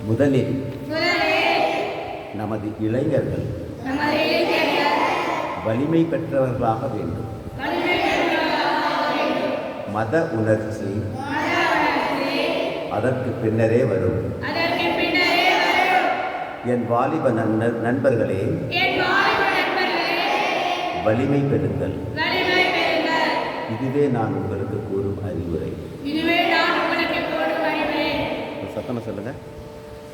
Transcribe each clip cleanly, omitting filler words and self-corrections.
முதலில் நமது இளைஞர்கள் வலிமை பெற்றவர்களாக வேண்டும். மத உணர்ச்சி அதற்கு பின்னரே வரும். என் வாலிப நண்பர்களே, வலிமை பெறுங்கள். இதுவே நான் உங்களுக்கு கூறும் அறிவுரை. சத்தமா சொல்லுங்க.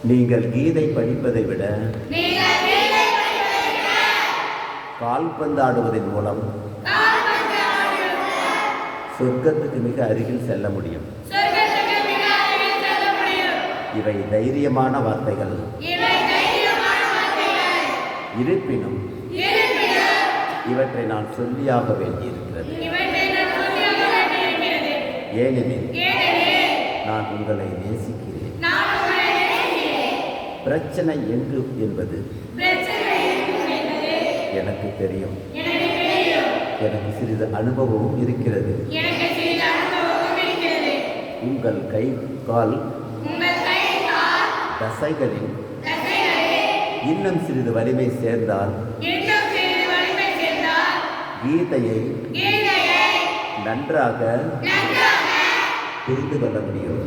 நீங்கள் கீதை படிப்பதை விட கால்பந்தாடுவதன் மூலம் சொர்க்கத்துக்கு மிக அருகில் செல்ல முடியும். இவை தைரியமான வார்த்தைகள். இருப்பினும் இவற்றை நான் சொல்லியாக வேண்டியிருக்கிறது. ஏனெனில் நான் உங்களை நேசிக்கிறேன். பிரச்சனை எங்கு என்பது எனக்கு தெரியும். எனக்கு சிறிது அனுபவமும் இருக்கிறது. உங்கள் கை கால் தசைகளில் இன்னும் சிறிது வலிமை சேர்ந்தால் கீதையை நன்றாக புரிந்து கொள்ள முடியும்.